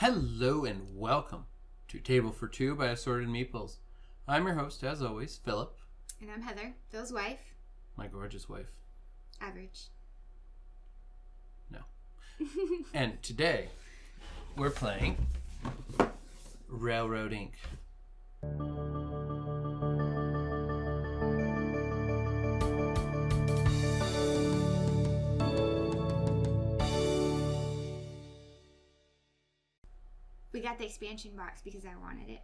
Hello and welcome to Table for Two by Assorted Meeples. I'm your host, as always, Philip. And I'm Heather, Phil's wife. My gorgeous wife. Average. No. And today, we're playing Railroad Inc. We got the expansion box because I wanted it.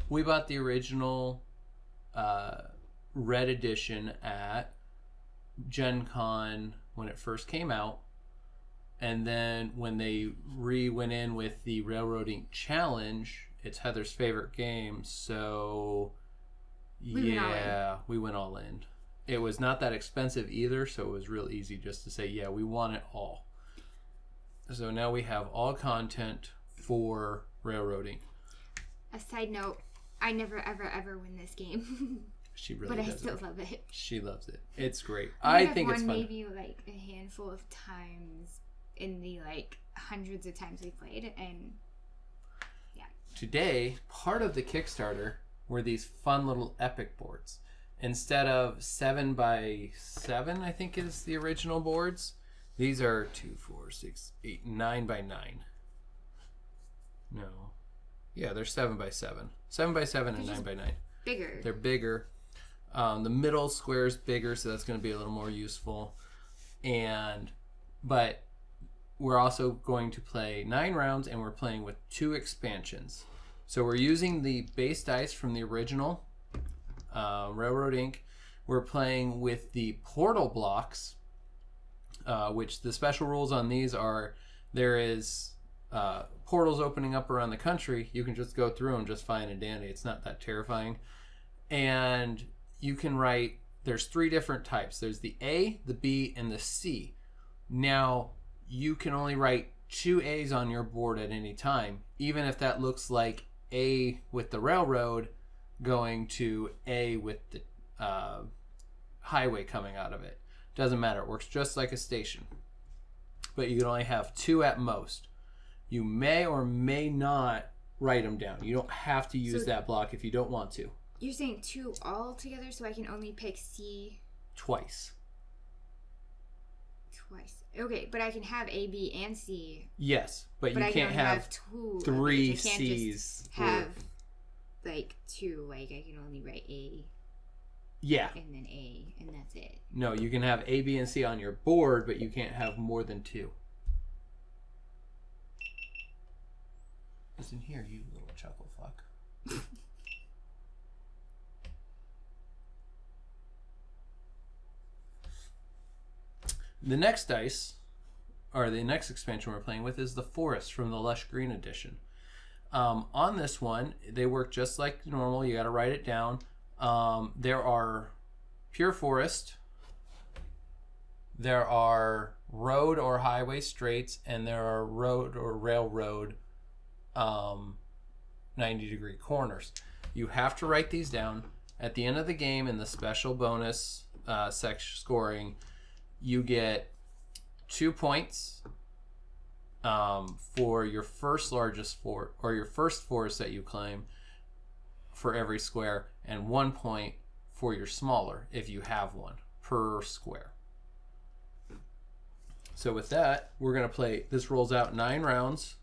We bought the original red edition at Gen Con when it first came out. And then when they went in with the Railroad Inc. Challenge, it's Heather's favorite game. So, we went all in. It was not that expensive either, so it was real easy just to say, yeah, we want it all. So now we have all content for Railroad Inc. A side note, I never ever win this game. She really does. But I doesn't. still love it. She loves it. It's great. I think it's fun. Maybe like a handful of times in the like hundreds of times we played, and yeah. Today, part of the Kickstarter were these fun little epic boards. Instead of 7x7, I think is the original boards. These are 2, 4, 6, 8, 9x9. No. Yeah, they're 7x7. 7x7 and 9x9. Bigger. They're bigger. The middle square is bigger, so that's going to be a little more useful. But we're also going to play 9 rounds, and we're playing with 2 expansions. So we're using the base dice from the original Railroad Inc. We're playing with the portal blocks. Which the special rules on these are there is portals opening up around the country. You can just go through them just fine and dandy. It's not that terrifying. And you can write, there's 3 different types. There's the A, the B, and the C. Now, you can only write 2 A's on your board at any time, even if that looks like A with the railroad going to A with the highway coming out of it. Doesn't matter. It works just like a station. But you can only have 2 at most. You may or may not write them down. You don't have to use that block if you don't want to. You're saying 2 all together, so I can only pick C twice. Okay, but I can have A, B, and C. Yes, but you can't have 3 C's. I can't just have like 2. Like I can only write A. Yeah. And then A, and that's it. No, you can have A, B, and C on your board, but you can't have more than 2. Listen here, you little chuckle fuck. The next dice, or the next expansion we're playing with, is the Forest from the Lush Green Edition. On this one, they work just like normal. You got to write it down. There are pure forest, there are road or highway straights, and there are road or railroad 90-degree corners. You have to write these down. At the end of the game, in the special bonus section scoring, you get 2 points for your first largest fort, or your first forest that you claim for every square, and 1 point for your smaller, if you have one, per square. So with that, we're going to play, this rolls out 9 rounds,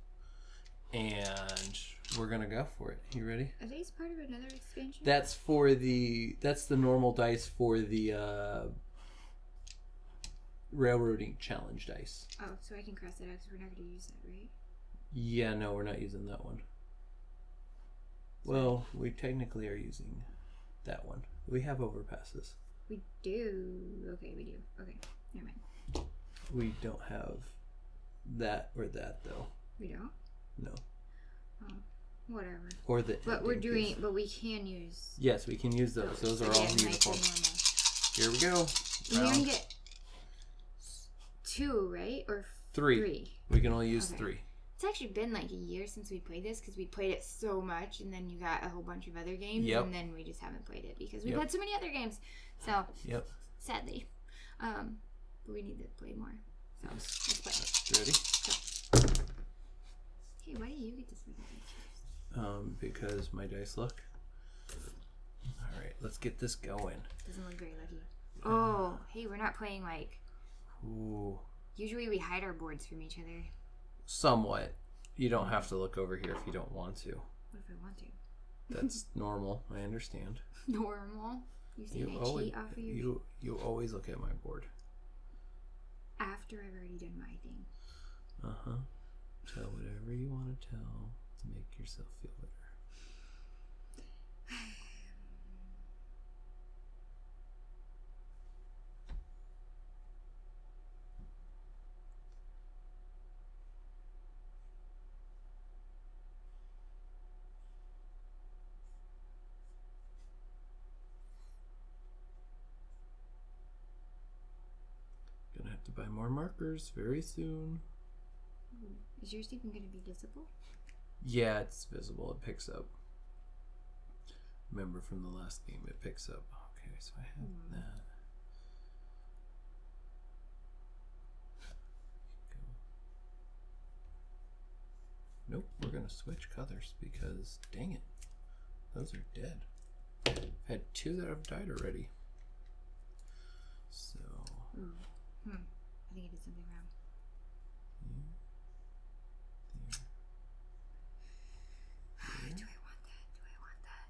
and we're going to go for it. You ready? Are these part of another expansion? That's the normal dice for the Railroad Inc. Challenge dice. Oh, so I can cross that out because we're not going to use that, right? Yeah, no, we're not using that one. Well, we technically are using that one. We have overpasses. We do. Okay, we do. Okay, never mind. We don't have that or that, though. We don't? No. Oh, whatever. Or the. But we're doing. But we can use. Yes, we can use those. Those are all beautiful. Here we go. We only get 2, right? Or 3. We can only use 3. It's actually been like a year since we played this because we played it so much, and then you got a whole bunch of other games, and then we just haven't played it because we played so many other games. So sadly, but we need to play more. So let's play. ready? Hey, why do you get to switch it? Because my dice look. All right, let's get this going. Doesn't look very lucky. Oh, hey, we're not playing like. Ooh. Usually we hide our boards from each other. Somewhat. You don't have to look over here if you don't want to. What if I want to? That's normal. I understand. Normal? You say I cheat off of your... You always look at my board. After I've already done my thing. Uh-huh. Tell whatever you want to tell to make yourself feel better. Gonna have to buy more markers very soon. Ooh. Is yours even going to be visible? Yeah, it's visible. It picks up. Remember from the last game, it picks up. Okay, so I have that. Nope, we're gonna switch colors because, dang it, those are dead. I've had 2 that have died already. So. I think I did something wrong. There. Do I want that? Do I want that?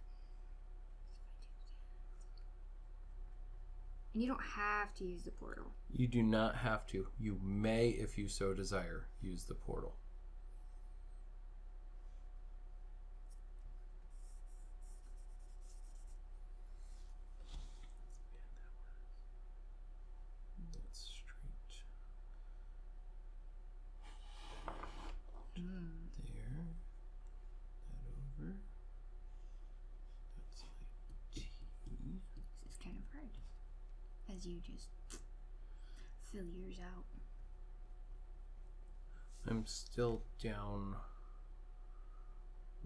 And you don't have to use the portal. You do not have to. You may, if you so desire, use the portal. That's straight. There. That over. That's my T. This is kind of hard. As you just fill yours out. I'm still down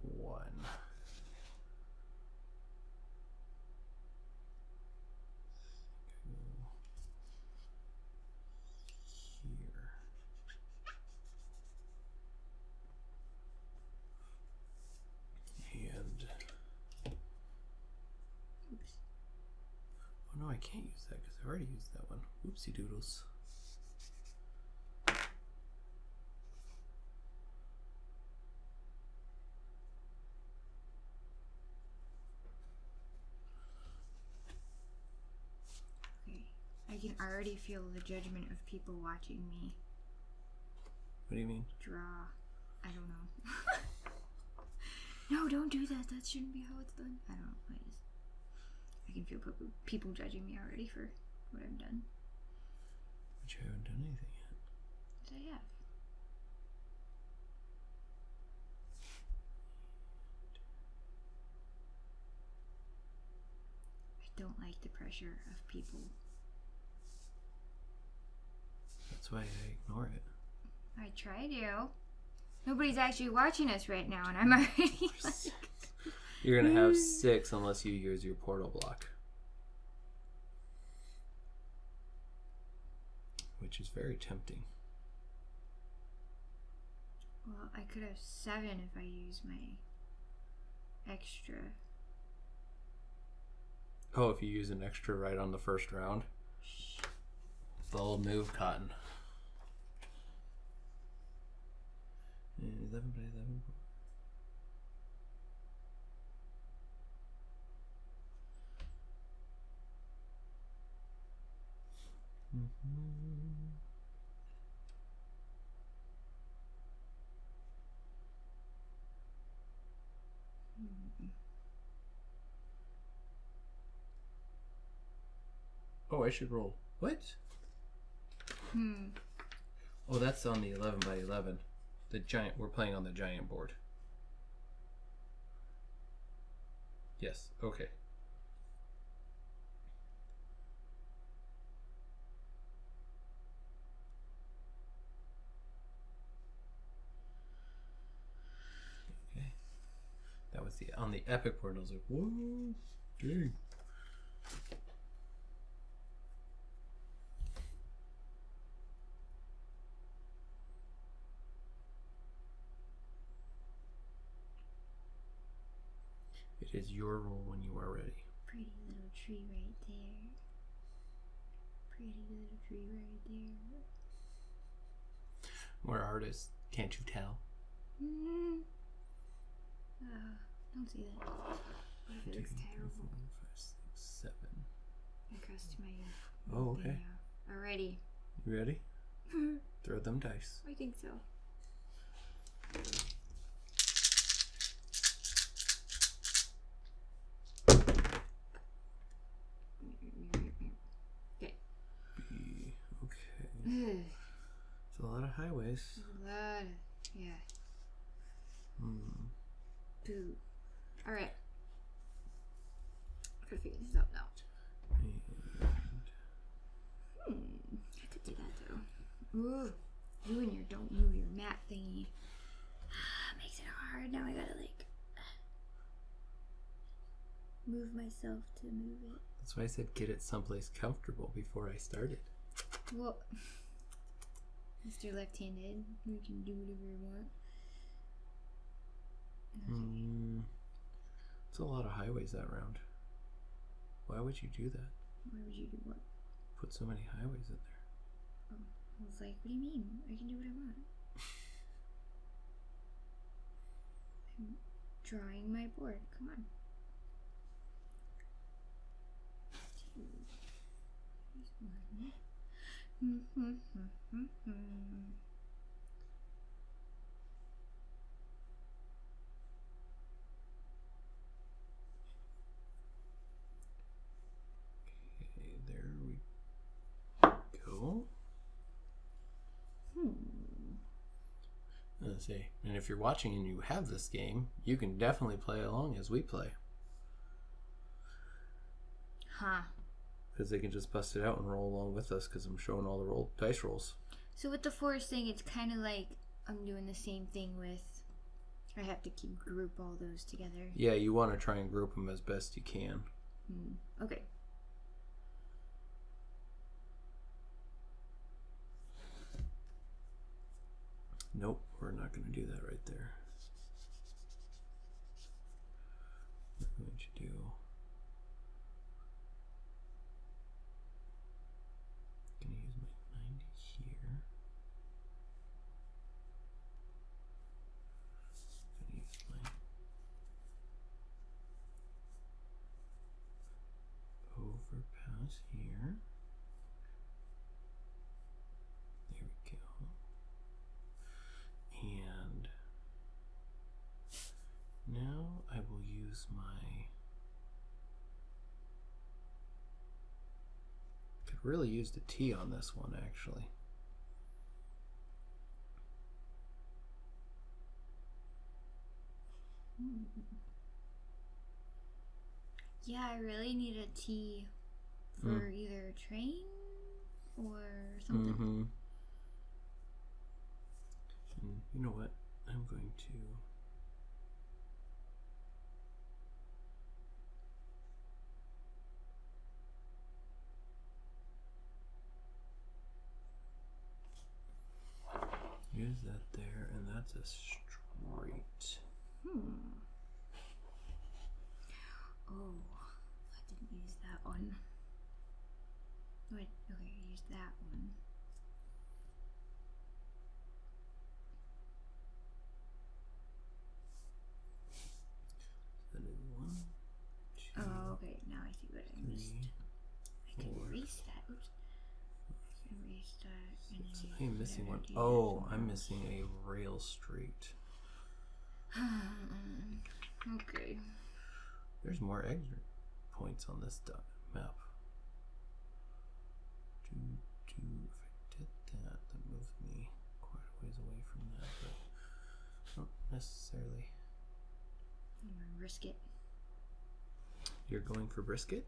1. Here. And Oops. oh no, I can't use that because I've already used that one. Oopsie doodles. Okay. I can already feel the judgment of people watching me What do you mean? draw. I don't know. No, don't do that. That shouldn't be how it's done. I don't know. I can feel people judging me already for what I've done. But you haven't done anything yet. Yes, I have. I don't like the pressure of people. That's why I ignore it. I try to. Nobody's actually watching us right now, and I'm already like... You're gonna have 6 unless you use your portal block. Which is very tempting. Well, I could have 7 if I use my extra. Oh, if you use an extra right on the first round? Bold move, Cotton. 11 by 11. Oh, I should roll. What? Oh, that's on the 11 by 11. The giant. We're playing on the giant board. Yes. Okay. Okay. That was on the epic board. I was like, whoa, dang. It is your roll when you are ready. Pretty little tree right there. Pretty little tree right there. We're artists. Can't you tell? Don't say that. What if it looks terrible? 4, 5, 6, 7. I crossed my Oh, okay. Alrighty. You ready? Throw them dice. I think so. Okay. B. Okay. It's a lot of highways. Yeah. Boo. Alright. Gotta figure this out now. I could do that though. Ooh. You and your don't move your map thingy. Makes it hard. Now I gotta like move myself to move it. That's why I said get it someplace comfortable before I started. Well, Mr. Left-handed, we can do whatever we want. It's a lot of highways that round. Why would you do that? Why would you do what? Put so many highways in there. Oh, I was like, what do you mean? I can do what I want. I'm drawing my board. Come on. Okay, there we go. Let's see. And if you're watching and you have this game, you can definitely play along as we play. Huh. Because they can just bust it out and roll along with us because I'm showing all the dice rolls. So with the forest thing, it's kind of like I'm doing the same thing with... I have to group all those together. Yeah, you want to try and group them as best you can. Okay. Nope, we're not going to do that right there. We're going to do... I'm going to use my 90 here. I'm going to use my overpass here. There we go. And now I will use my... Could really use the T on this one actually. Yeah, I really need a T for either a train or something. And you know what? I'm going to... use that there, and that's a straight. Oh, I didn't use that one. Wait, okay, I used that one. That is 1, 2, Oh, okay, now I see what I missed. 3, I can 4. erase that. Oops. I can erase that. And then I am missing one. do Oh, that I'm missing a rail straight. Okay. There's more exit points on this map. If I did that, that moved me quite a ways away from that, but not necessarily. I'm gonna risk it. You're going for brisket?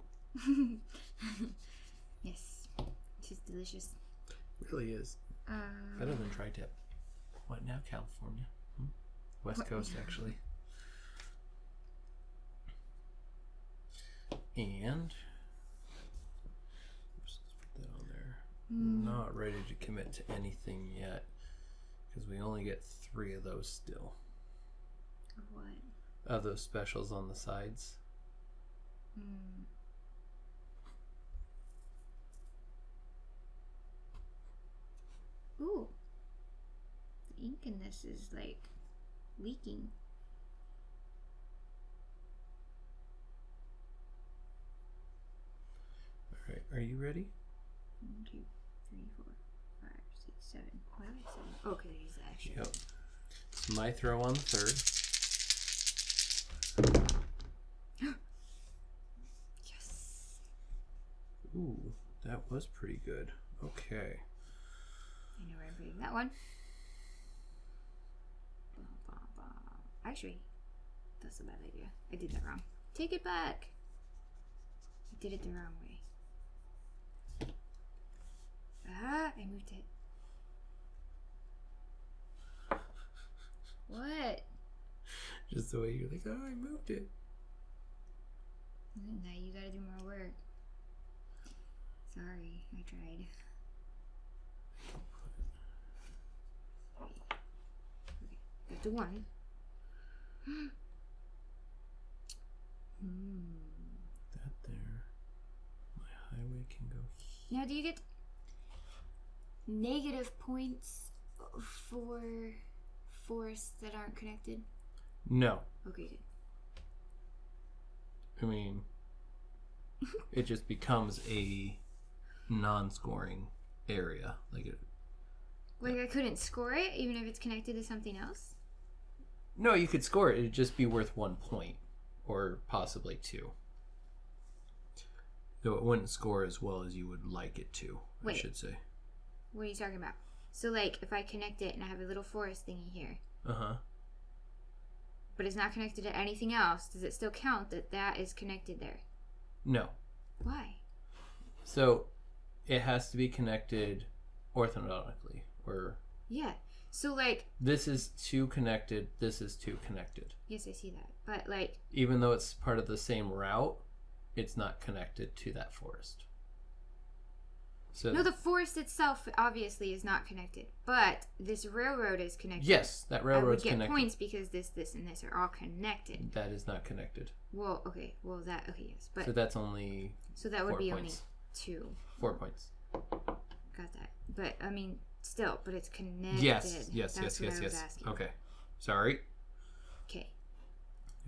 Yes. It's just delicious. It really is. Better than tri-tip. What now, California? West Coast, actually. And oops, let's put that on there. Not ready to commit to anything yet because we only get 3 of those still. What? of those specials on the sides. Ooh. The ink in this is like leaking. All right, are you ready? 1, 2, 3, 4, 5, 6, 7. Why do I have 7? Okay, there's the action. Yep. It's my throw on the third. Yes. Ooh, that was pretty good. Okay. I know where I'm putting that one. Actually, that's a bad idea. I did that wrong. Take it back. I did it the wrong way. Ah, I moved it. What? Just the way you're like, oh, I moved it. Now you gotta do more work. Sorry, I tried. Okay, got the one. That there. My highway can go. Now, do you get negative points for forests that aren't connected? No. Okay, good. I mean, it just becomes a non-scoring area. Like I couldn't score it even if it's connected to something else? No, you could score it. It'd just be worth 1 point. Or possibly 2. Though it wouldn't score as well as you would like it to, I should say. What are you talking about? So, like, if I connect it and I have a little forest thingy here. Uh-huh. But it's not connected to anything else, does it still count that that is connected there? No. Why? So, it has to be connected orthogonally. Or... Yeah. So, like... This is 2 connected, this is 2 connected. Yes, I see that. But, like... Even though it's part of the same route, it's not connected to that forest. So no, the forest itself obviously is not connected, but this railroad is connected. Yes, that railroad's connected. I would get points because this, and this are all connected. That is not connected. Well, okay. Well, that... Okay, yes. But so that's only... So that would be points. Only 2. 4 points. Got that. But, I mean, still, but it's connected. Yes. That's what I was asking. Okay. Sorry. Okay.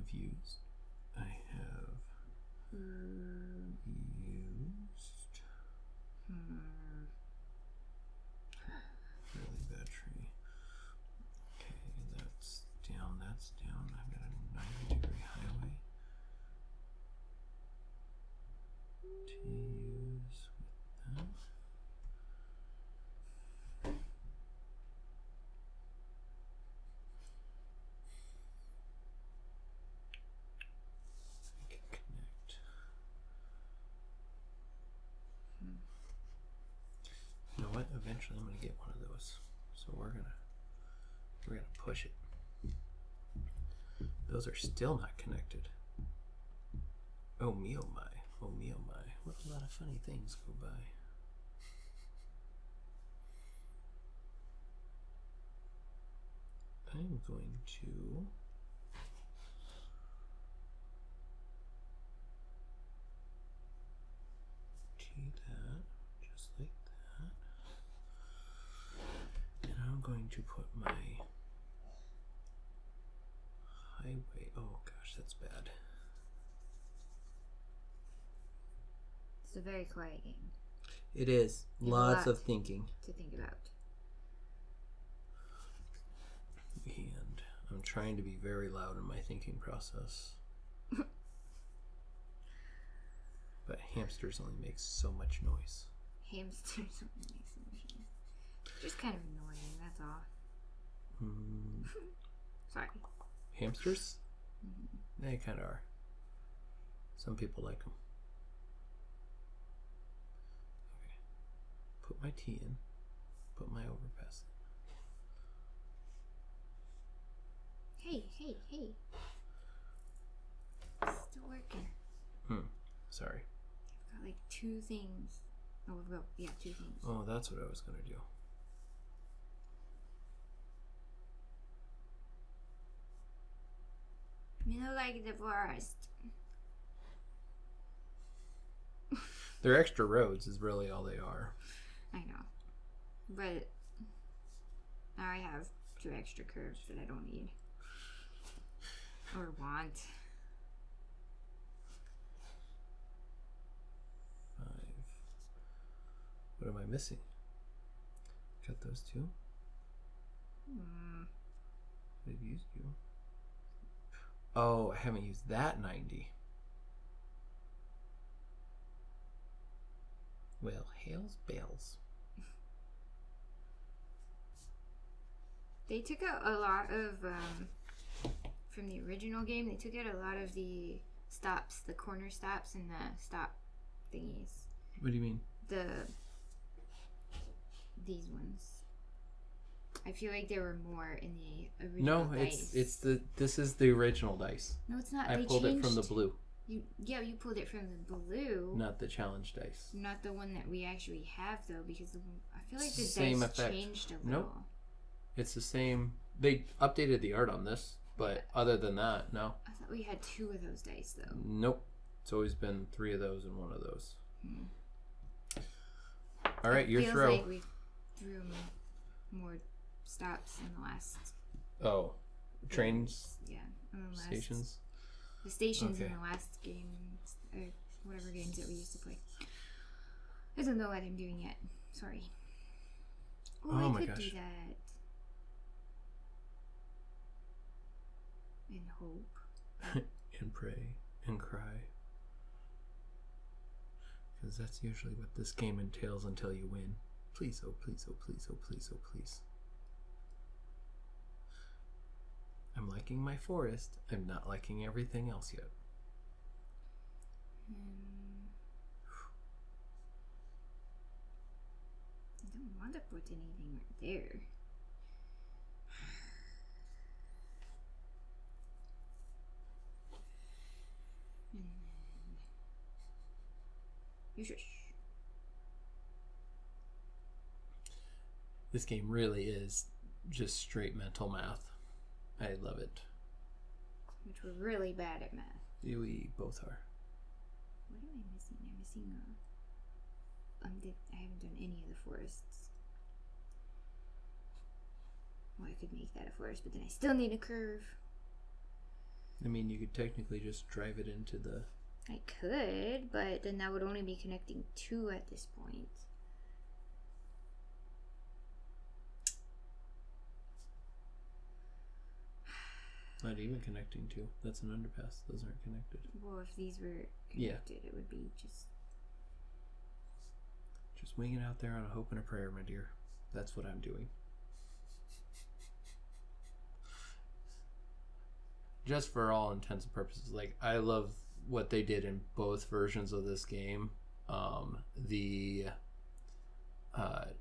I've used... I have... used... Really bad tree. Okay, that's down, that's down. I've got a 90-degree highway to use with that. I can connect. You know what? Eventually, I'm gonna get one of those. So we're gonna push it. Those are still not connected. Oh me, oh my, oh me, oh my! What a lot of funny things go by. I'm going to. Key that, just like that. And I'm going to put my highway. Oh gosh, that's bad. It's a very quiet game. It is. Lots of thinking to think about. And I'm trying to be very loud in my thinking process. But hamsters only make so much noise. Hamsters only make so much noise. Just kind of annoying, that's all. Sorry. Hamsters? They kind of are. Some people like them. Okay. Put my T in. Put my overpass in. Hey. Still working. Sorry. I've got like 2 things. Oh, we've got, 2 things. Oh, that's what I was going to do. I mean, that like the forest. They're extra roads is really all they are. I know. But now I have 2 extra curves that I don't need. Or want. 5. What am I missing? Got those 2? I've used you. Oh, I haven't used that 90. Well, hails bells. They took out a lot of, from the original game, they took out a lot of the stops, the corner stops and the stop thingies. What do you mean? These ones. I feel like there were more in the original dice. This is the original dice. No, it's not. I pulled it from the blue. You pulled it from the blue. Not the challenge dice. Not the one that we actually have though, because I feel like the same dice effect. changed a little. Nope. It's the same. They updated the art on this, but other than that, no. I thought we had 2 of those dice though. Nope. It's always been 3 of those and 1 of those. All right, your throw. Feels like we threw more stops in the last. Oh, trains. Yeah, in the last, stations. The stations in the last game, or whatever games that we used to play. I don't know what I'm doing yet. Sorry. Oh I my could gosh. do that. And hope. And pray and cry. Because that's usually what this game entails until you win. Please, oh please, oh please, oh please, oh please. I'm liking my forest. I'm not liking everything else yet. I don't want to put anything right there. This game really is just straight mental math. I love it. Which we're really bad at math. We both are. What am I missing? I'm missing I haven't done any of the forests. Well, I could make that a forest, but then I still need a curve. I mean, you could technically just drive it into the... I could, but then that would only be connecting 2 at this point. Not even connecting 2. That's an underpass. Those aren't connected. Well, if these were connected, it would be just... Just wing it out there on a hope and a prayer, my dear. That's what I'm doing. Just for all intents and purposes, like, I love what they did in both versions of this game. The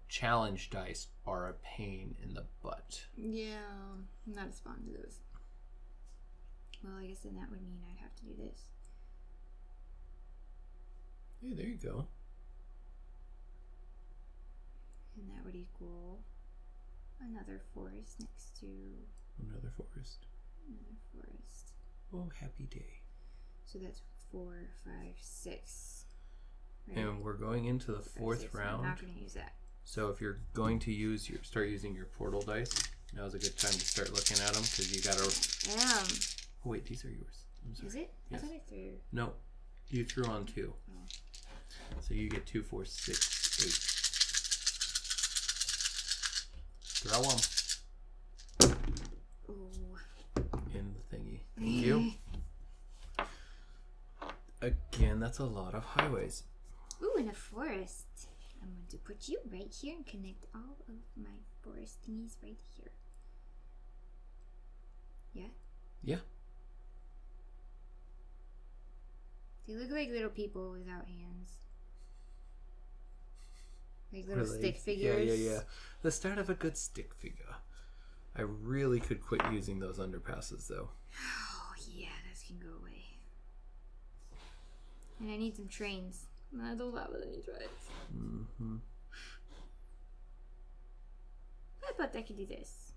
challenge dice are a pain in the butt. Yeah, I'm not as fond of those. Well, I guess then that would mean I'd have to do this. Hey, there you go. And that would equal another forest next to... Another forest. Another forest. Oh, happy day. So that's 4, 5, 6. Right? And we're going into the 4th round. I'm not going to use that. So if you're going to start using your portal dice, now's a good time to start looking at them because you gotta... Oh wait, these are yours. I'm sorry. Is it? Yes. I thought I threw... No, you threw on 2. Oh. So you get 2, 4, 6, 8. Throw them. Ooh. In the thingy. Thank you. Again, that's a lot of highways. Ooh, in a forest. I'm going to put you right here and connect all of my forest thingies right here. Yeah? Yeah. They look like little people without hands. Like little stick figures. Yeah. The start of a good stick figure. I really could quit using those underpasses though. Oh yeah, those can go away. And I need some trains. I don't have any trains. Mm-hmm. I thought I could do this.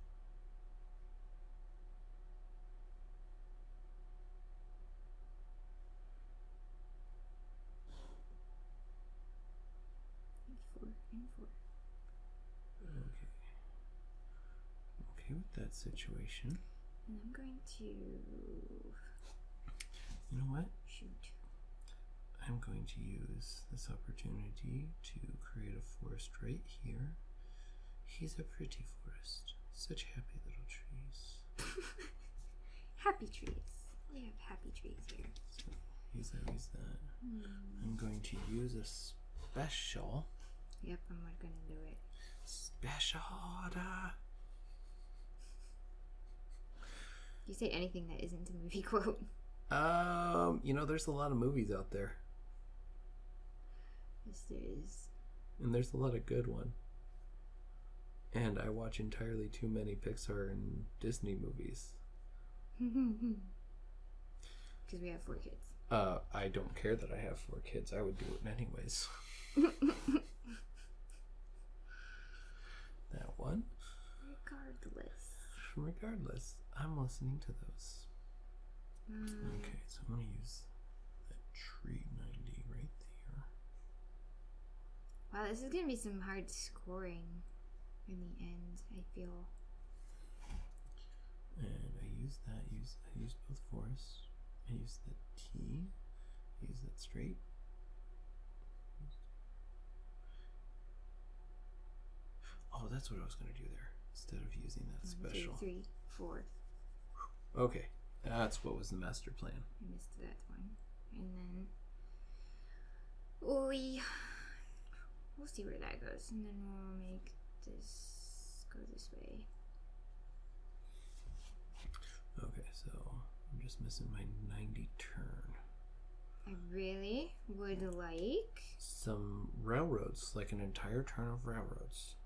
okay with that situation. And I'm going to... You know what? Shoot. I'm going to use this opportunity to create a forest right here. He's a pretty forest. Such happy little trees. Happy trees. We have happy trees here. So use that. I'm going to use a special. Yep, I'm not going to do it. Special order. You say anything that isn't a movie quote. You know, there's a lot of movies out there. Yes, there is. And there's a lot of good ones. And I watch entirely too many Pixar and Disney movies. Because we have 4 kids. I don't care that I have 4 kids. I would do it anyways. That one. Regardless, I'm listening to those. Okay, so I'm going to use that tree 90 right there. Wow, this is going to be some hard scoring in the end, I feel. And I use that. I use both forests. I use the T. I use that straight. Oh, that's what I was going to do there. Instead of using that 1, special. 2, 3, 4. Okay, that's what was the master plan. I missed that one. And then we'll see where that goes. And then we'll make this go this way. Okay, so I'm just missing my 90 turn. I really would like some railroads, like an entire turn of railroads.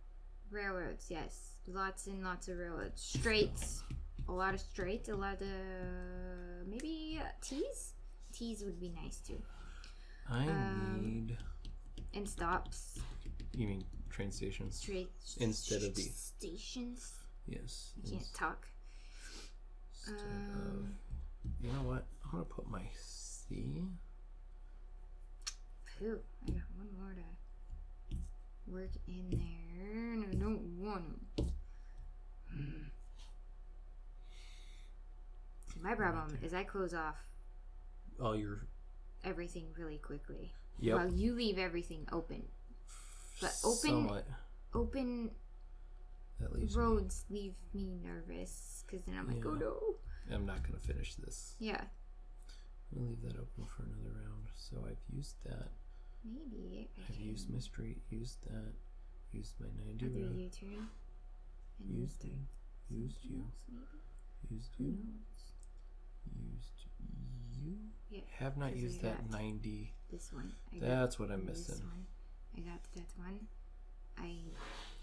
Railroads, yes. Lots and lots of railroads. Straights. A lot of straights. A lot of maybe T's? T's would be nice too. I need... And stops. You mean train stations? Straight. Instead of the... Stations? Yes. I can't talk. Instead of... You know what? I'm going to put my C. Phew. I got one more to work in there. And I don't want to. See, my problem is I close off all your everything really quickly. Yep. While you leave everything open. But Somewhat. open that leaves roads leave me nervous because then I'm like, oh no. I'm not going to finish this. Yeah. I'm going to leave that open for another round. So I've used that. Maybe I've used my street, used that, used my 90 round. round. U-turn. Used you. Used you. Used you. Used you. Yeah. Have not used that 90. This one. That's what I'm missing. This one. I got that one. I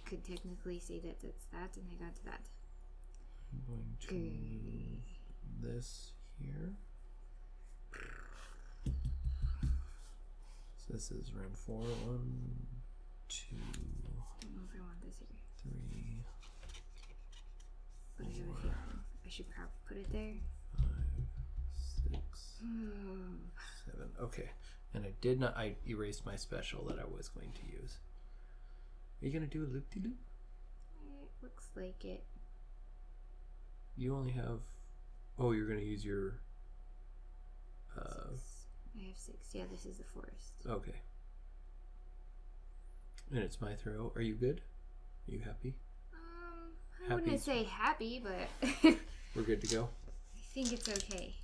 could technically say that that's that, and I got that. I'm going to move this here. So this is round 4. 1, 2. I don't know if I want this here. 3. But I have a feeling I should probably put it there. 5, 6, 7. Okay. And I erased my special that I was going to use. Are you going to do a loop-de-loop? It looks like it. You only have... Oh, you're going to use your... 6. I have 6. Yeah, this is the forest. Okay. And it's my throw. Are you good? Are you happy? I wouldn't say happy, but... We're good to go? I think it's okay.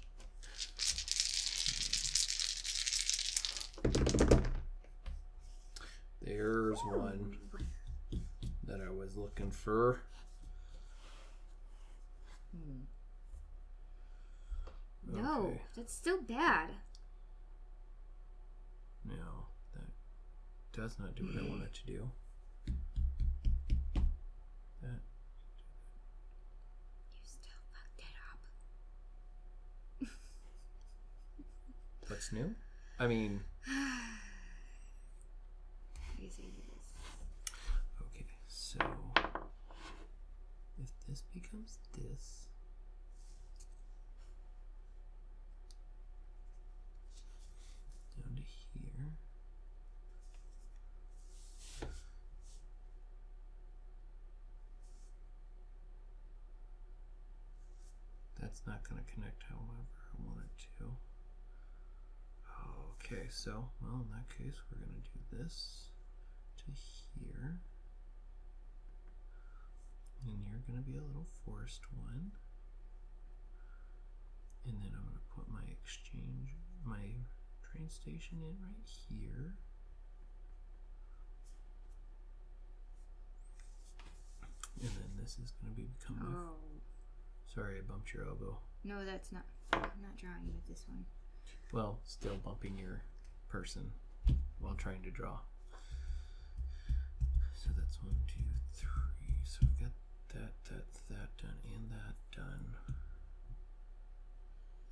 There's one that I was looking for. No, Okay. that's still bad. No, that does not do what I want it to do. That. You still fucked it up. What's new? I mean... Yes, it is. Okay, so... If this becomes this... down to here... That's not going to connect however I want it to. Okay, so, well, in that case, we're going to do this to here. And you're going to be a little forest one. And then I'm going to put my train station in right here. And then this is going to become my... Sorry, I bumped your elbow. No, that's not. I'm not drawing with this one. Well, still bumping your person while trying to draw. So that's 1, 2, 3. So we've got that done, and that done.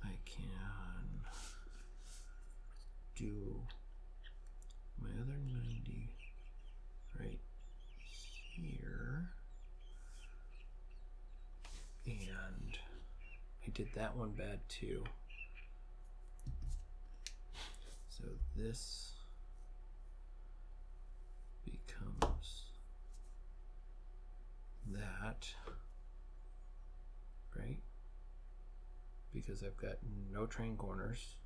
I can do my other 90 right here. And I did that one bad too. So this becomes that, right? Because I've got no train corners.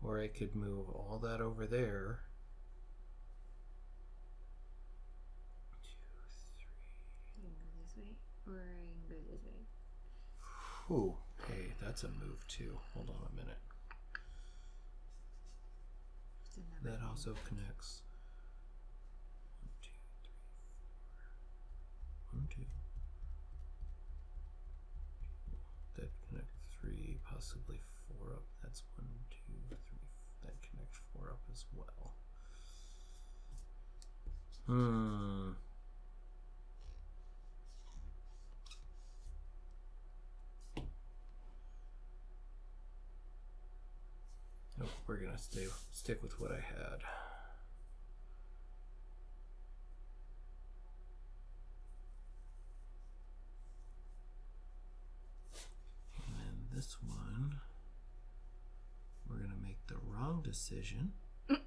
Or I could move all that over there. 2, 3. You can go this way, or I can go this way. Ooh, hey, that's a move too. Hold on a minute. That also connects 1, 2, 3, 4. 1, 2. That connects 3, possibly 4 up. That's 1, 2, 3. That connects 4 up as well. Nope, we're gonna stick with what I had. And then this one, we're gonna make the wrong decision. What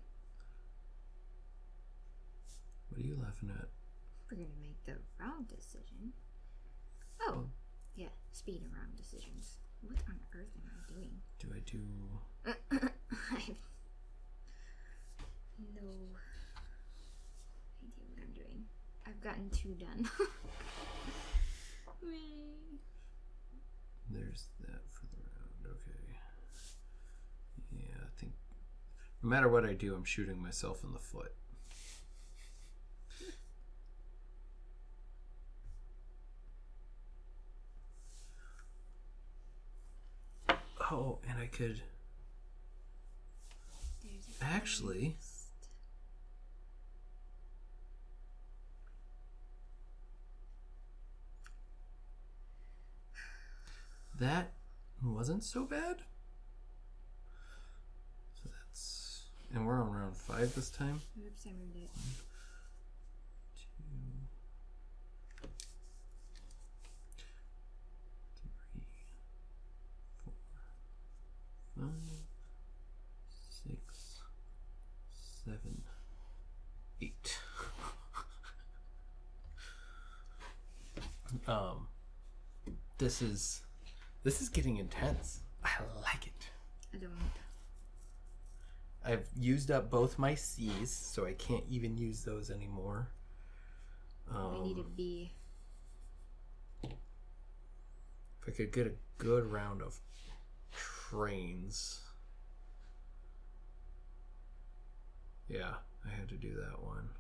are you laughing at? We're gonna make the wrong decision. Oh, yeah, speed of wrong decisions. What on earth am I doing? Do I do... I have no idea what I'm doing. I've gotten 2 done. There's that for the round, okay. Yeah, I think no matter what I do, I'm shooting myself in the foot. Oh, and I could actually that wasn't so bad. So that's, and we're on round 5 this time. Oops, I moved it. 2, 3, 4, 5, 6, 7, 8. This is getting intense. I like it. I don't. I've used up both my C's, so I can't even use those anymore. I need a B. If I could get a good round of trains. Yeah, I had to do that one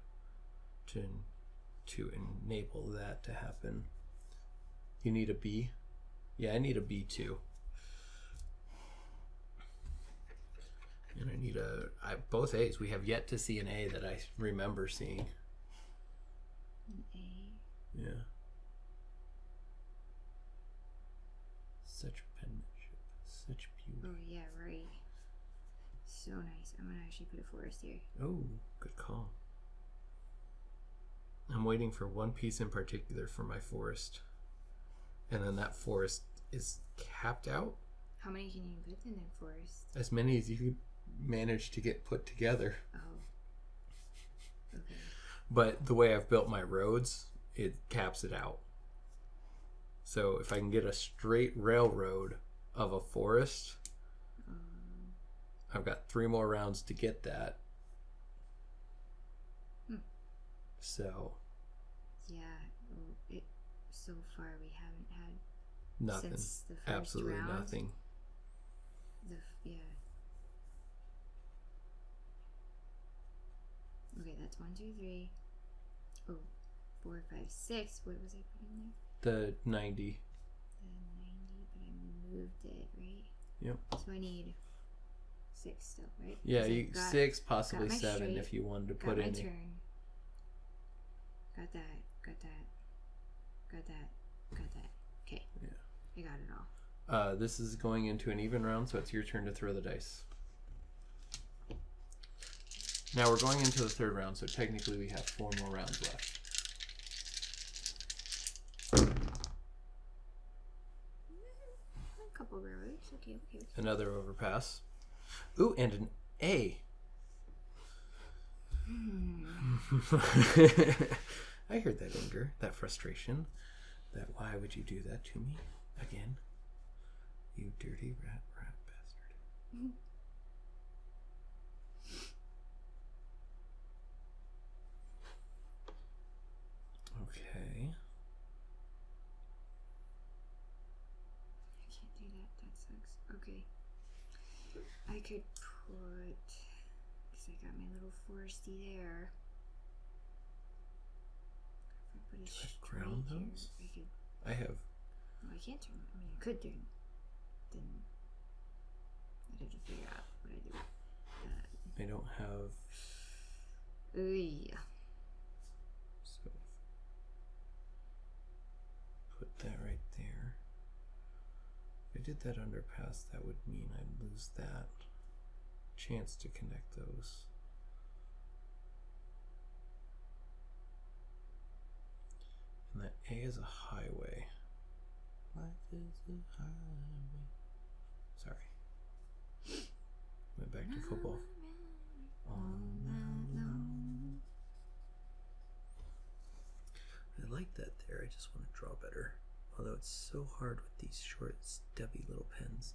to enable that to happen. You need a B? Yeah, I need a B too. And I need both A's. We have yet to see an A that I remember seeing. An A? Yeah. Such penmanship. Such beauty. Oh, yeah, right. So nice. I'm going to actually put a forest here. Oh, good call. I'm waiting for one piece in particular for my forest. And then that forest is capped out. How many can you put in that forest? As many as you can manage to get put together. Oh. Okay. But the way I've built my roads, it caps it out. So if I can get a straight railroad of a forest, I've got 3 more rounds to get that. So. Yeah. So far we haven't had Nothing. since the first Absolutely round. nothing. Yeah. Okay, that's 1, 2, 3. Oh, 4, 5, 6. What was I putting there? The 90. The 90, but I moved it, right? Yep. So I need 6 still, right? Yeah, 6, possibly got my 7 straight, if you wanted to got put my in. turn. Got that. Got that. Got that. Got that. Okay. Yeah. I got it all. This is going into an even round, so it's your turn to throw the dice. Now we're going into the 3rd round, so technically we have 4 more rounds left. A couple railroads. Okay. Another overpass. Ooh, and an A. I heard that anger, that frustration, that why would you do that to me again? You dirty rat bastard. Okay. I can't do that. That sucks. Okay. I could put, because I got my little foresty there. If I put a straight ground here, those? I could. I have. Well, I can't turn. I mean, I could turn. Then I'd have to figure out what I do with that. I don't have. Yeah. So put that right there. If I did that underpass, that would mean I'd lose that chance to connect those. And that A is a highway. Life is a highway. Sorry. Went back to football. I like that there. I just want to draw better. Although it's so hard with these short, stubby little pens.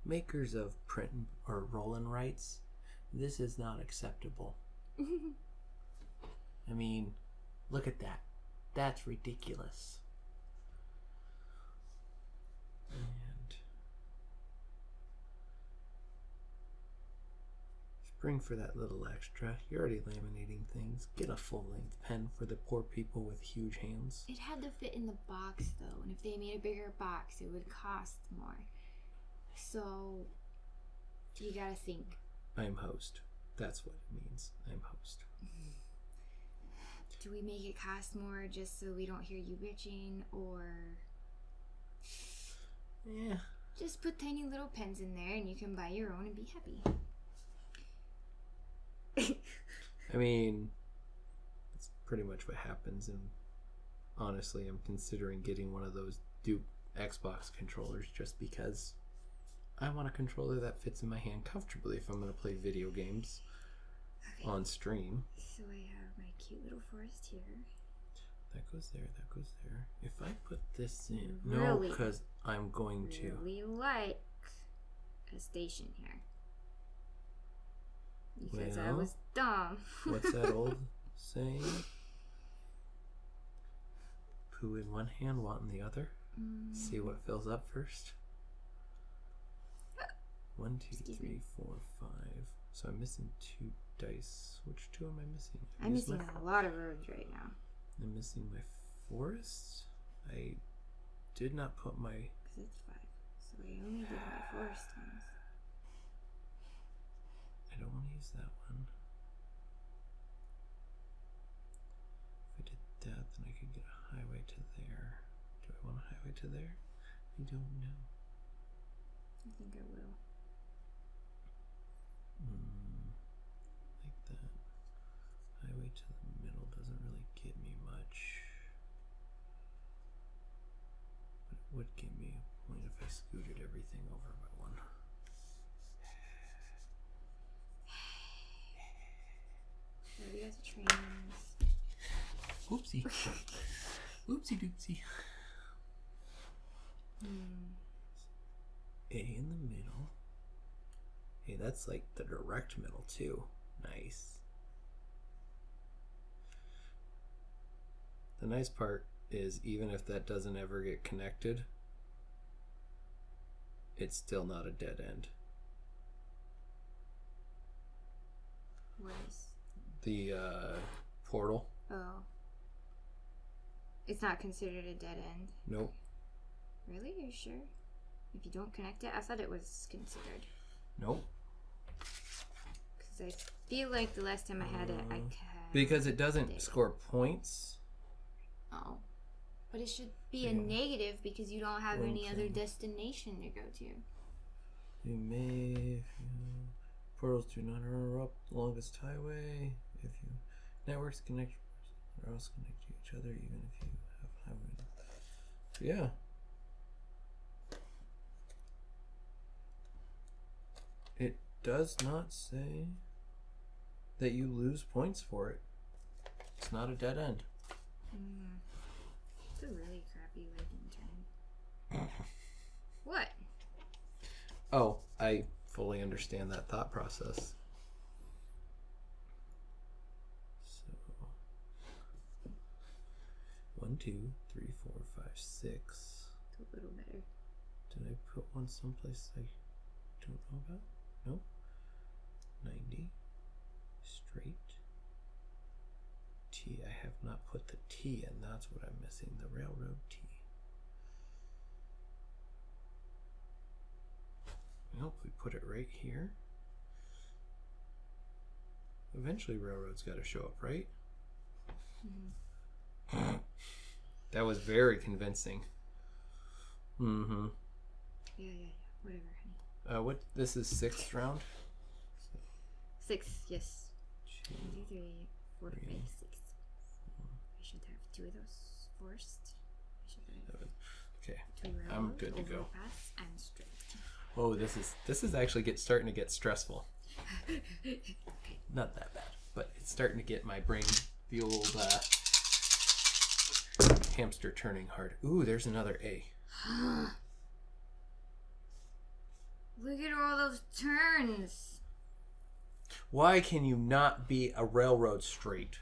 Makers of print or roll-in writes, this is not acceptable. I mean, look at that. That's ridiculous. And spring for that little extra. You're already laminating things. Get a full-length pen for the poor people with huge hands. It had to fit in the box though, and if they made a bigger box, it would cost more. So you gotta think. I'm host. That's what it means. I'm host. Do we make it cost more just so we don't hear you bitching, or Yeah. just put tiny little pens in there and you can buy your own and be happy? I mean, that's pretty much what happens, and honestly, I'm considering getting one of those Duke Xbox controllers just because I want a controller that fits in my hand comfortably if I'm going to play video games on stream. So I have my cute little forest here. That goes there, that goes there. If I put this in... Really? No, because I'm going to... Really like a station here. Because I Well, was dumb. What's that old saying? Poo in one hand, want in the other. See what fills up first. 1, 2, 3, 4, 5. So I'm missing 2 dice. Which 2 am I missing? I'm missing a lot of roads right now. I'm missing my forests. I did not put my... Because it's 5. So I only did my forest ones. I don't want to use that one. If I did that, then I could get a highway to there. Do I want a highway to there? I don't know. I think I will. Like that. Highway to the middle doesn't really get me much. But it would give me a point if I scooted everything over by 1. So we got the trains. Oopsie. Oopsie doopsie. A in the middle. Hey, that's like the direct middle too. Nice. The nice part is even if that doesn't ever get connected, it's still not a dead end. What is? The portal. Oh. It's not considered a dead end? Nope. Really? Are you sure? If you don't connect it? I thought it was considered. Nope. Because I feel like the last time I had it, I because it doesn't score points. Oh. But it should be a negative because you don't have any other destination to go to. You may... portals do not interrupt the longest highway. If you... networks connect or else connect to each other even if you have highway. So yeah. It does not say that you lose points for it. It's not a dead end. It's a really crappy lightning turn. What? Oh, I fully understand that thought process. So 1, 2, 3, 4, 5, 6. It's a little better. Did I put one someplace I don't know about? Nope. 90. Straight. T. I have not put the T in. That's what I'm missing. The railroad T. Nope, we put it right here. Eventually railroad's got to show up, right? Mm-hmm. That was very convincing. Mm-hmm. Yeah. Whatever, honey. What? This is 6th round? 6, yes. 1, 2, 3, 4, 5, 6. I should have 2 of those first. I should have 7. Okay, 2 railroads, I'm good to go. overpass, and straight. Oh, this is actually starting to get stressful. Not that bad, but it's starting to get my brain, the old hamster turning hard. Ooh, there's another A. Look at all those turns. Why can you not be a railroad straight?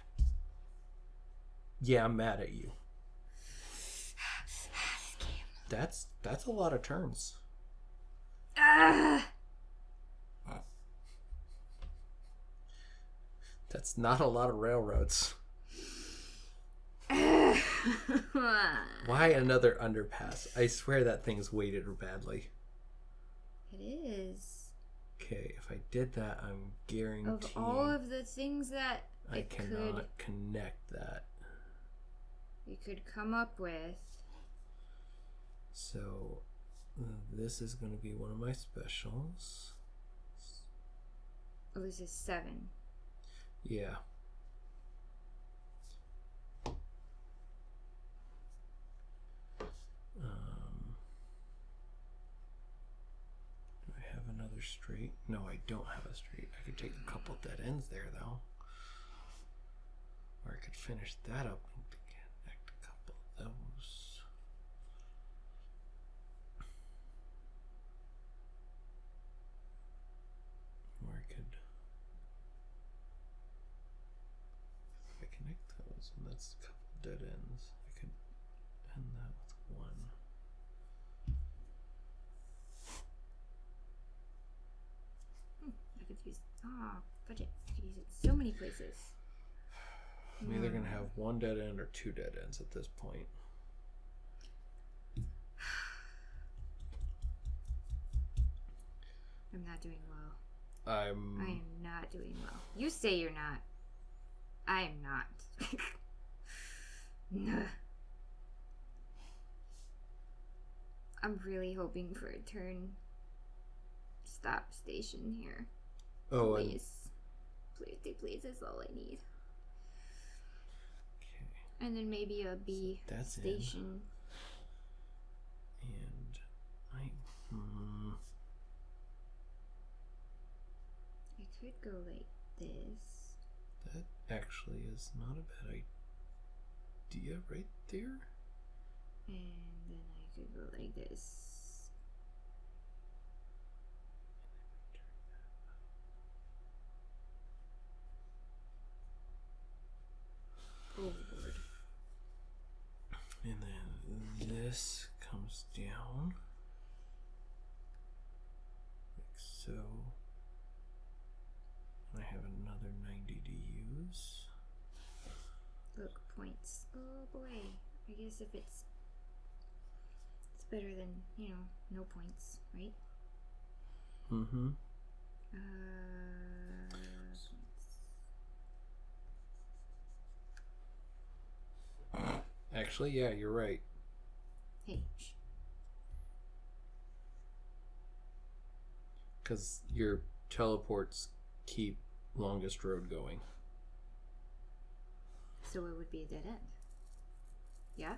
Yeah, I'm mad at you. That's a lot of turns. That's not a lot of railroads. Why another underpass? I swear that thing's weighted badly. It is. Okay, if I did that, I'm guaranteed... Of all of the things that I cannot connect that. You could come up with. So, this is going to be one of my specials. Oh, this is 7. Yeah. Do I have another straight? No, I don't have a straight. I could take a couple dead ends there, though. Or I could finish that up and connect a couple of those. Or I could... if I connect those, and that's a couple dead ends, I could end that with 1. I could use. Budget. I could use it so many places. I'm either going to have 1 dead end or 2 dead ends at this point. I'm not doing well. I am not doing well. You say you're not. I am not. I'm really hoping for a turn stop station here. Oh, please. Please, that's all I need. Okay. And then maybe a B station. And I could go like this. That actually is not a bad idea right there. And then I could go like this. Oh Lord. And then this comes down. Like so. I have another 90 to use. Look, points. Oh boy. I guess if it's better than, you know, no points, right? Mm-hmm. Actually, yeah, you're right. Hey. Because your teleports keep longest road going. So it would be a dead end. Yeah?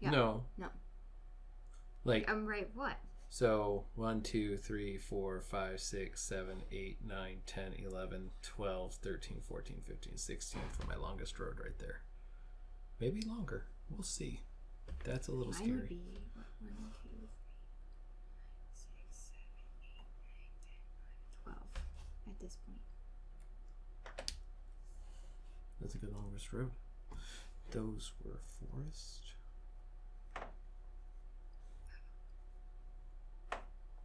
No. No. Like, I'm right, what? so 1, 2, 3, 4, 5, 6, 7, 8, 9, 10, 11, 12, 13, 14, 15, 16 for my longest road right there. Maybe longer. We'll see. That's a little Mine scary. would be, what, 1, 2, 3, 6, 7, 8, 9, 10, 11, 12 at this point. That's a good longest road. Those were forest.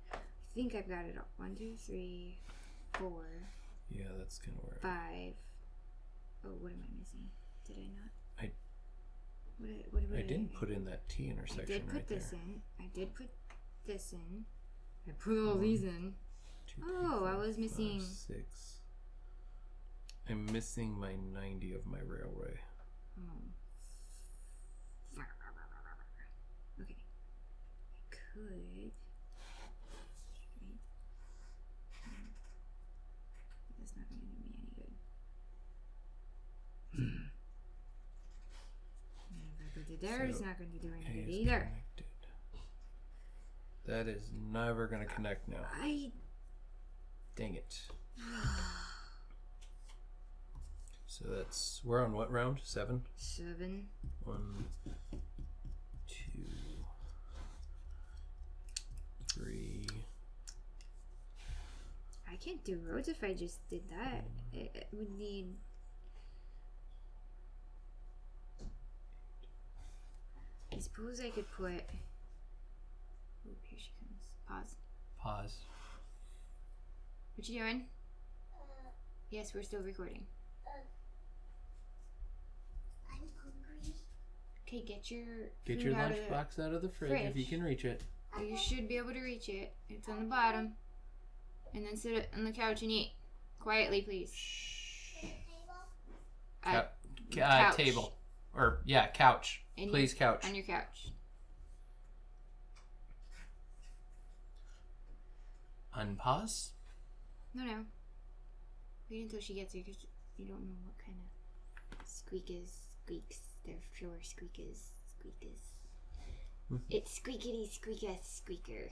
I think I've got it all. 1, 2, 3, 4. Yeah, that's kind of where 5. Oh, what am I missing? Did I not? I didn't put in that T intersection right there. I did put this in. I did put this in. I put all these in. 2, 3, Oh, 4, I was missing 5, 6. I'm missing my 90 of my railway. Oh. Okay. I could. That's not going to do me any good. There is not going to do any good either. Connected. That is never going to connect now. Dang it. So that's, we're on what round? 7? 7. 1, 2, 3. I can't do roads if I just did that. It would need. I suppose I could put. Oh, here she comes. Pause. What you doing? Yes, we're still recording. I'm hungry. Okay, get your lunchbox out of the fridge if you can reach it. You should be able to reach it. It's on the bottom. And then sit on the couch and eat. Quietly, please. Couch. Table. Or, yeah, couch. Please, couch. On your couch. Unpause? No. Wait until she gets here because you don't know what kind of squeaks. Their floor squeakers. It's squeakity squeaker squeaker.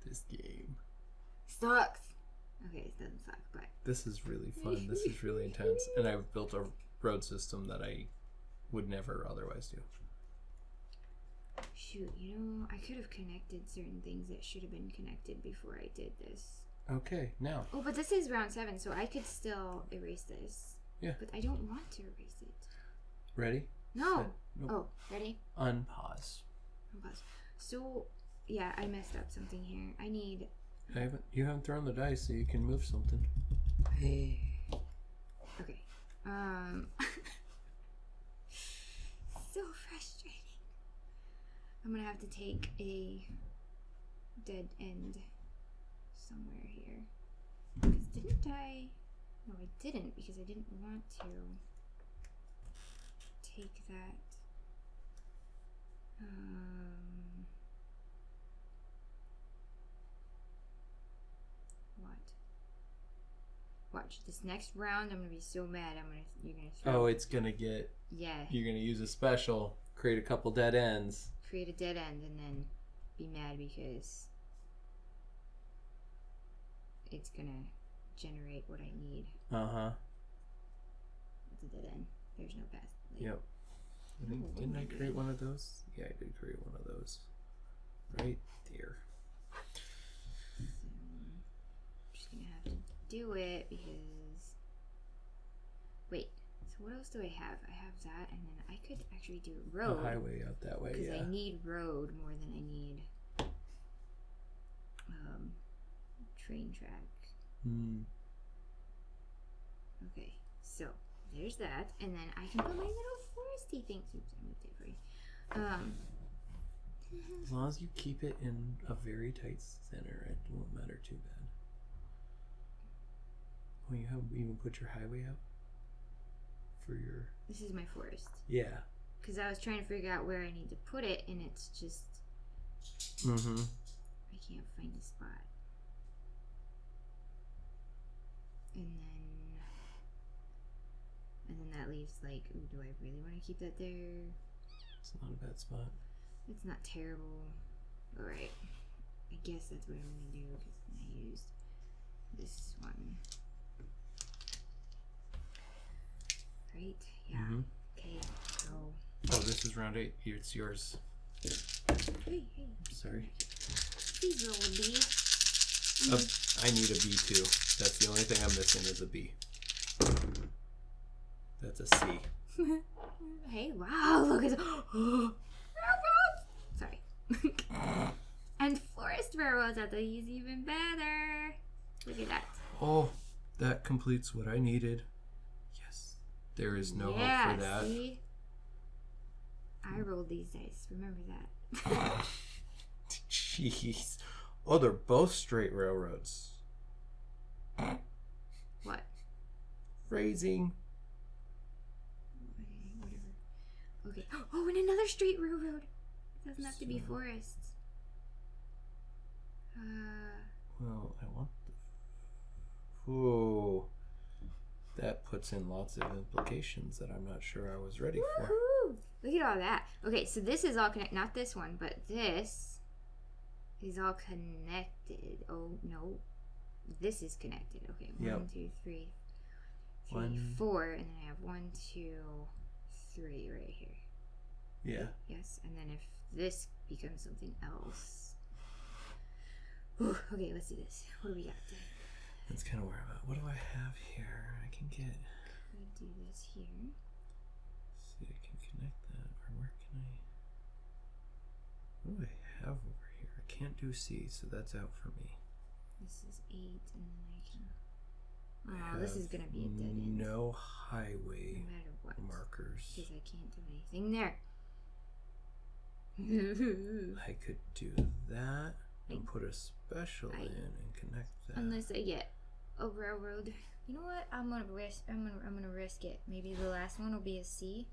This game sucks. Okay, it doesn't suck, but this is really fun. This is really intense, and I've built a road system that I would never otherwise do. Shoot, I could have connected certain things that should have been connected before I did this. Okay, now. Oh, but this is round 7, so I could still erase this. Yeah. But I don't want to erase it. Ready? No. Nope. Oh, ready? Unpause. Unpause. So, yeah, I messed up something here. I need. You haven't thrown the dice, so you can move something. Okay. So frustrating. I'm gonna have to take a dead end somewhere here. Because didn't I? No, I didn't because I didn't want to take that. Watch this next round. I'm gonna be so mad. You're gonna throw. Oh, it's gonna get. Yeah. You're gonna use a special, create a couple dead ends. Create a dead end and then be mad because it's gonna generate what I need. Uh-huh. It's a dead end. There's no path. Yep. Didn't I create one of those? Yeah, I did create one of those. Right there. So I'm just gonna have to do it because. Wait. So what else do I have? I have that, and then I could actually do road. A highway out that way. Because Yeah. I need road more than I need train track. Okay, so there's that, and then I can put my little foresty thing. Oops, I moved it for you. As long as you keep it in a very tight center, it won't matter too bad. Oh, you have even put your highway out for your. This is my forest. Yeah. Because I was trying to figure out where I need to put it, and it's just. Mm-hmm. I can't find a spot. And then that leaves like, ooh, do I really want to keep that there? It's not a bad spot. It's not terrible. Alright. I guess that's what I'm going to do because I used this one. Right? Yeah. Mm-hmm. Okay, so. Oh, this is round 8. It's yours. Hey. Sorry. These little bee. I need a B too. That's the only thing I'm missing is a B. That's a C. Hey, wow, look at sorry. And forest railroads, I thought he's even better. Look at that. Oh, that completes what I needed. Yes. There is no hope for that. See? I rolled these dice. Remember that. Jeez. Oh, they're both straight railroads. What? Phrasing. Whatever. Okay. Oh, and another straight railroad. It doesn't have to be forests. Well, I want the. Ooh. That puts in lots of implications that I'm not sure I was ready for. Woohoo! Look at all that. Okay, so this is all connected. Not this one, but this is all connected. Oh, no. This is connected. Okay, Yep. 1, 2, 3, 1, 4, and then I have 1, 2, 3 right here. Yeah. Yes, and then if this becomes something else. Whew, okay, let's do this. What do we got? That's kind of where I'm at. What do I have here? I can get. We do this here. See, I can connect that. Or where can I? What do I have over here? I can't do C, so that's out for me. This is 8, and then I can. I Oh, this is gonna be a dead end. No highway No matter what. markers. Because I can't do anything there. I could do that and put a special in and connect that. Unless I get a railroad. You know what? I'm gonna risk. I'm gonna risk it. Maybe the last one will be a C,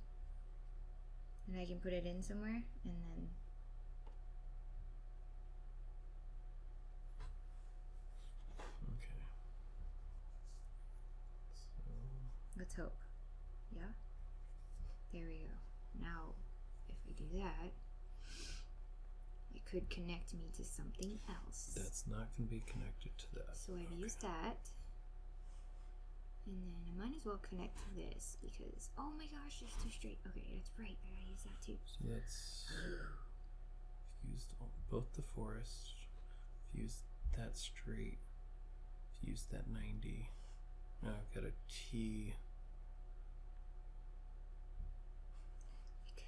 and I can put it in somewhere, and then. Okay. So. Let's hope. Yeah. There we go. Now, if I do that, it could connect me to something else. That's not going to be connected to that. So I've used that. And then I might as well connect to this because, oh my gosh, it's too straight. Okay, that's right. I gotta use that too. So that's fused both the forest, fused that straight, fused that 90. Now I've got a T.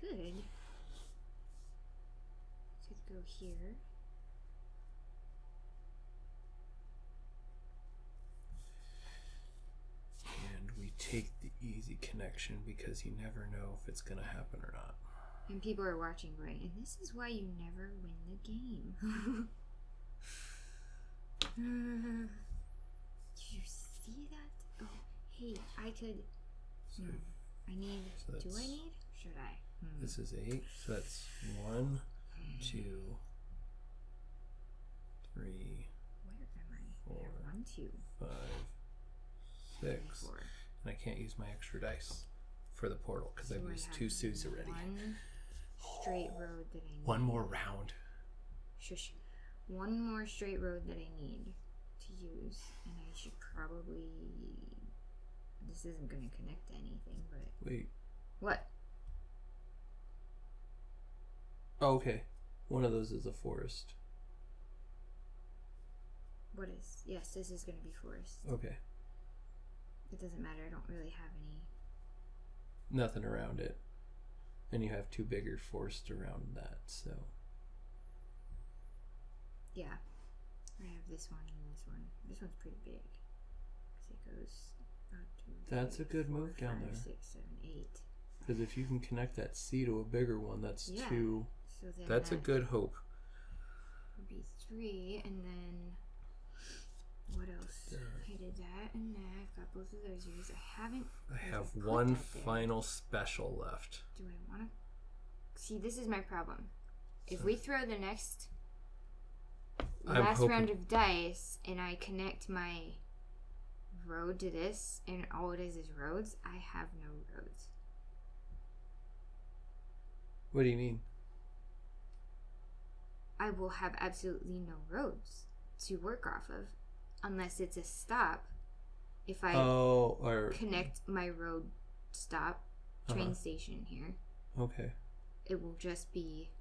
I could go here. And we take the easy connection because you never know if it's going to happen or not. And people are watching going, and this is why you never win the game. Did you see that? Oh, hey, I could. So, I need. so do I need? Should I? This is 8, so that's 1, 2, 3, Where am I? 4, 1, 2, 5, 6. 4. And I can't use my extra dice for the portal because So I've I used have 2 Sues already. One straight road that I need. One more round. Shush. One more straight road that I need to use, and I should probably. This isn't going to connect to anything, but. Wait, What? Oh, okay. One of those is a forest. What is? Yes, this is going to be forest. Okay. It doesn't matter. I don't really have any. Nothing around it. And you have 2 bigger forests around that, so. Yeah. I have this one and this one. This one's pretty big. Because it goes 1, 2, That's 3, a good 4, move down 5, there. 6, 7, 8. Because if you can connect that C to a bigger one, that's Yeah. 2. So then That's a good hope. would be 3, and then what else? I did that and that. I've got both of those yours. I haven't. I have put one that there. final special left. Do I want to? See, this is my problem. If we throw the next last round of dice and I connect my road to this, and all it is roads, I have no roads. What do you mean? I will have absolutely no roads to work off of unless it's a stop. If I connect my road stop train station here, okay, it will just be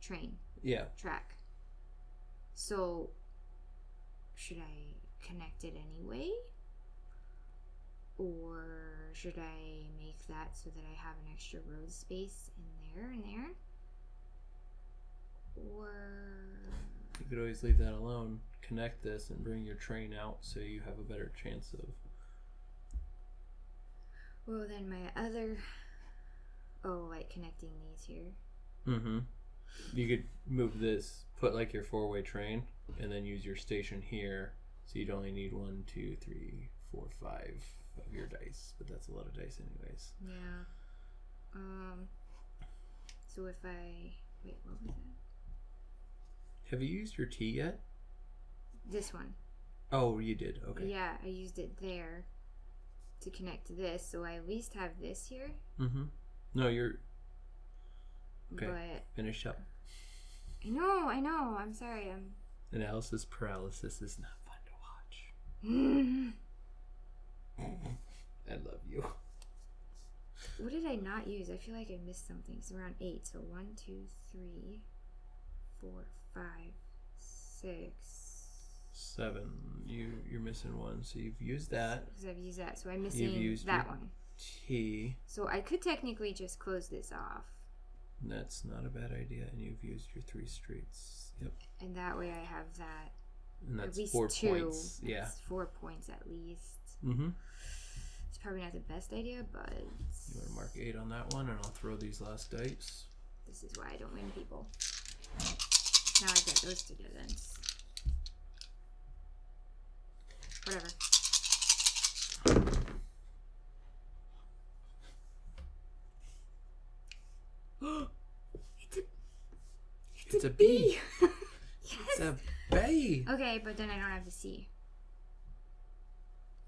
train track. So should I connect it anyway, or should I make that so that I have an extra road space in there and there? Or you could always leave that alone. Connect this and bring your train out so you have a better chance of. Well, then my other. Oh, like connecting these here. Mm-hmm. You could move this, put like your 4-way train, and then use your station here. So you'd only need 1, 2, 3, 4, 5 of your dice, but that's a lot of dice, anyways. Yeah. So if I wait, what was that? Have you used your T yet? This one. Oh, you did. Okay. Yeah, I used it there to connect to this, so I at least have this here. Mm-hmm. No, you're okay. But finish up. I know. I'm sorry. Analysis paralysis is not fun to watch. I love you. What did I not use? I feel like I missed something. It's around 8. So 1, 2, 3, 4, 5, 6, 7. You're missing 1, so you've used that. Because I've used that, so I'm missing that one. T. So I could technically just close this off. That's not a bad idea, and you've used your 3 streets. Yep. And that way I have that. And that's at least 4 2. points. Yeah. That's 4 points at least. Mm-hmm. It's probably not the best idea, but You want to mark 8 on that one, and I'll throw these last dice. this is why I don't win people. Now I get those to get ends. Whatever. It's a B. Yes. It's a B. Okay, but then I don't have the C.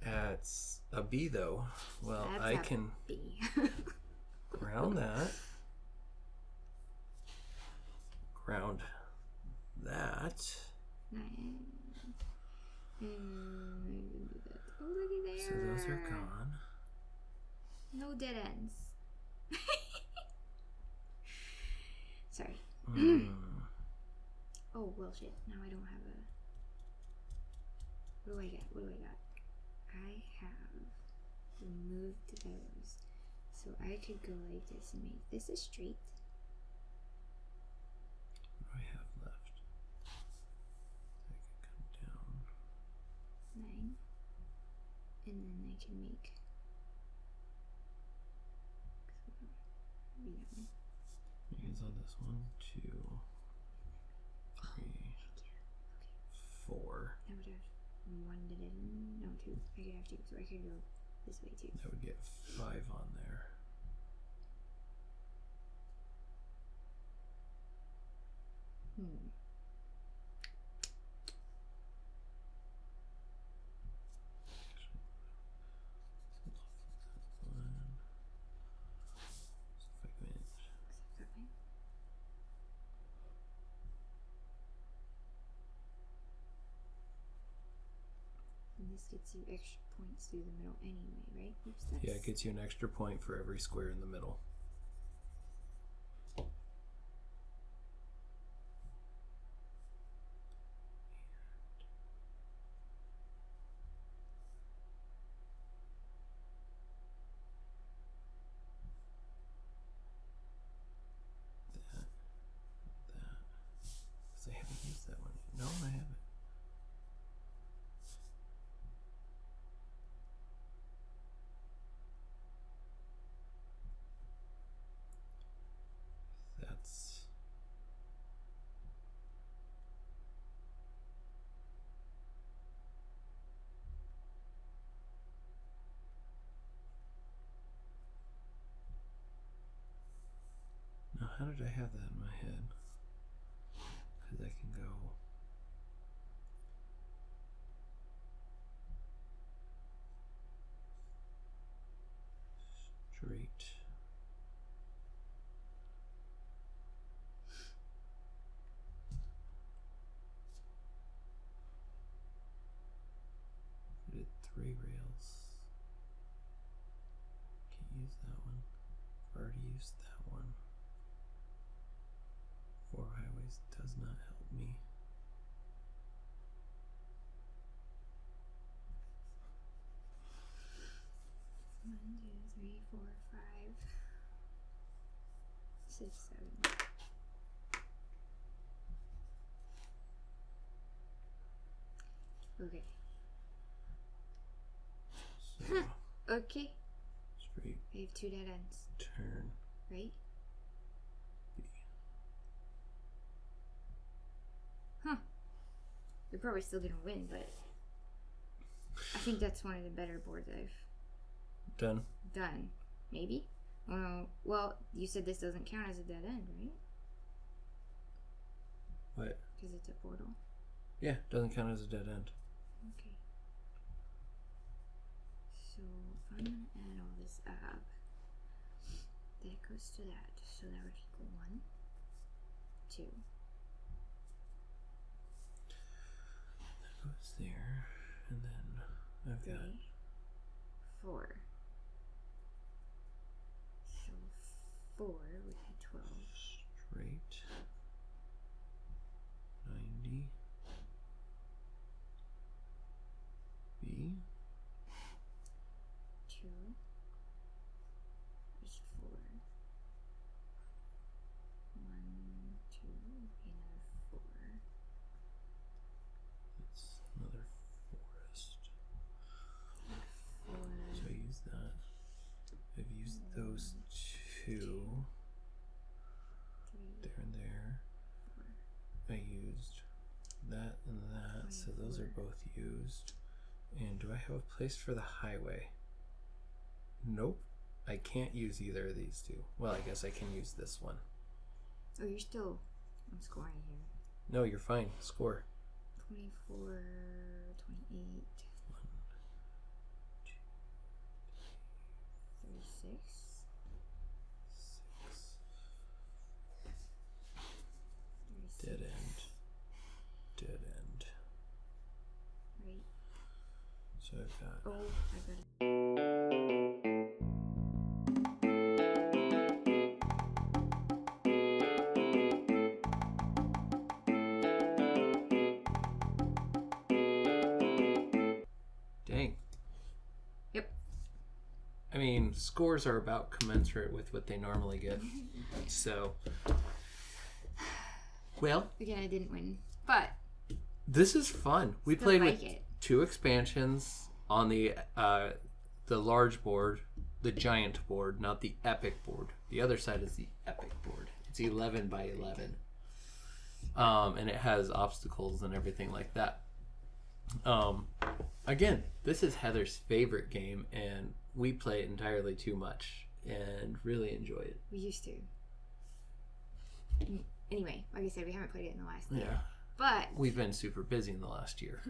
That's a B, though. Well, That's I a can B. ground that. Ground that. 9. Oh, looky there. So those are gone. No dead ends. Sorry. Oh, well, shit. Now I don't have a... What do I got? I have removed those. So I could go like this and make this a street. What do I have left? I could come down. 9. And then I can make... Use on this 1, 2, 3, 4. I would have 1 did it. No, 2. I could have 2, so I could go this way too. That would get 5 on there. And this gets you extra points through the middle anyway, right? Oops, that's... Yeah, it gets you an extra point for every square in the middle. How did I have that in my head? Because I can go straight. I did 3 rails. Can't use that one. I've already used that one. 4 highways does not help me. One, 2, 3, 4, 5, 6, 7. Okay. So Okay. straight I have 2 dead ends, turn right? B. Huh. You're probably still gonna win, but I think that's one of the better boards I've Done. done. Maybe? Oh no. Well, you said this doesn't count as a dead end, right? What? Because it's a portal. Yeah, doesn't count as a dead end. Okay. So I'm gonna add all this up. That goes to that. So that would equal 1, 2. That goes there, and then I've 3, got 4. So 4 would be 12. straight 90 B. 2 is 4. 1, 2 would be another 4. It's another forest. 4. So I use that. I've used those 2 3, there and there. 4. I used that and that, so those are both used. And do I have a place for the highway? Nope. I can't use either of these 2. Well, I guess I can use this one. Oh, you're still. I'm scoring here. No, you're fine. Score. 24, 28, 36. 6. 36. Dead end. Dead end. Right. So I've got. Oh, I got it. Dang. Yep. I mean, scores are about commensurate with what they normally get. So. Well, Again, I didn't win, but this is fun. We still played like with it. 2 expansions on the large board, the giant board, not the epic board. The other side is the epic board. It's 11 by 11, and it has obstacles and everything like that. Again, this is Heather's favorite game, and we play it entirely too much and really enjoy it. We used to. Anyway, like I said, we haven't played it in the last year. Yeah, But we've been super busy in the last year.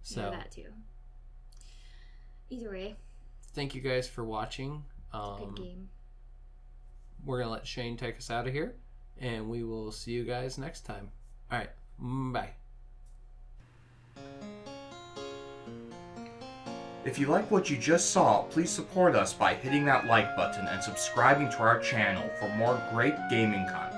So yeah, that too. Either way, thank you guys for watching. good game. We're going to let Shane take us out of here, and we will see you guys next time. All right, bye. If you like what you just saw, please support us by hitting that like button and subscribing to our channel for more great gaming content.